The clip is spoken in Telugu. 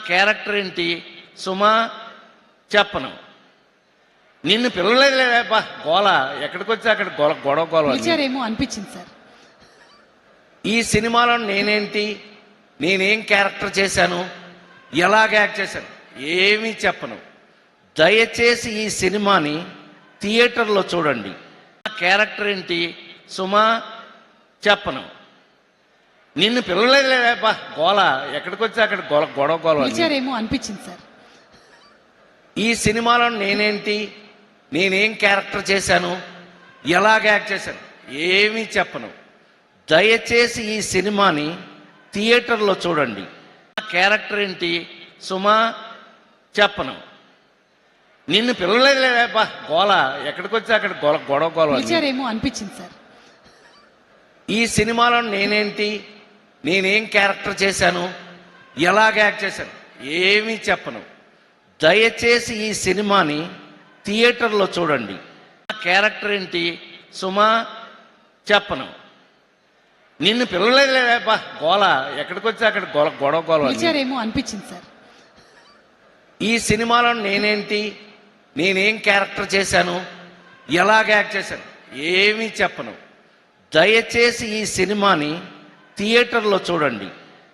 క్యారెక్టర్ ఏంటి సుమా చెప్పను. నిన్ను పిలవలేదులేపా గోల, ఎక్కడికి వచ్చి అక్కడ గొడవ గోల. పిలిచారేమో అనిపించింది సార్. ఈ సినిమాలో నేనేంటి, నేనేం క్యారెక్టర్ చేశాను, ఎలాగ యాక్ట్ చేశాను ఏమీ చెప్పను. దయచేసి ఈ సినిమాని థియేటర్లో చూడండి. క్యారెక్టర్ ఏంటి సుమా చెప్పను. నిన్ను పిలవలేదులేపా గోల, ఎక్కడికి వచ్చి అక్కడ గొడవ గోల. పిలిచారేమో అనిపించింది సార్. ఈ సినిమాలో నేనేంటి, నేనేం క్యారెక్టర్ చేశాను, ఎలాగ యాక్ట్ చేశాను ఏమీ చెప్పను. దయచేసి ఈ సినిమాని థియేటర్లో చూడండి. క్యారెక్టర్ ఏంటి సుమా చెప్పను. నిన్ను పిలవలేదులేపా గోల, ఎక్కడికి వచ్చి అక్కడ గొడవ గోల. పిలిచారేమో అనిపించింది సార్. ఈ సినిమాలో నేనేంటి, నేనేం క్యారెక్టర్ చేశాను, ఎలాగ యాక్ట్ చేశాను ఏమీ చెప్పను. దయచేసి ఈ సినిమాని థియేటర్లో చూడండి. క్యారెక్టర్ ఏంటి సుమా చెప్పను. నిన్ను పిలవలేదులేపా గోల, ఎక్కడికి వచ్చి అక్కడ గొడవ గోల. పిలిచారేమో అనిపించింది సార్. ఈ సినిమాలో నేనేంటి, నేనేం క్యారెక్టర్ చేశాను, ఎలాగ యాక్ట్ చేశాను ఏమీ చెప్పను. దయచేసి ఈ సినిమాని థియేటర్లో చూడండి.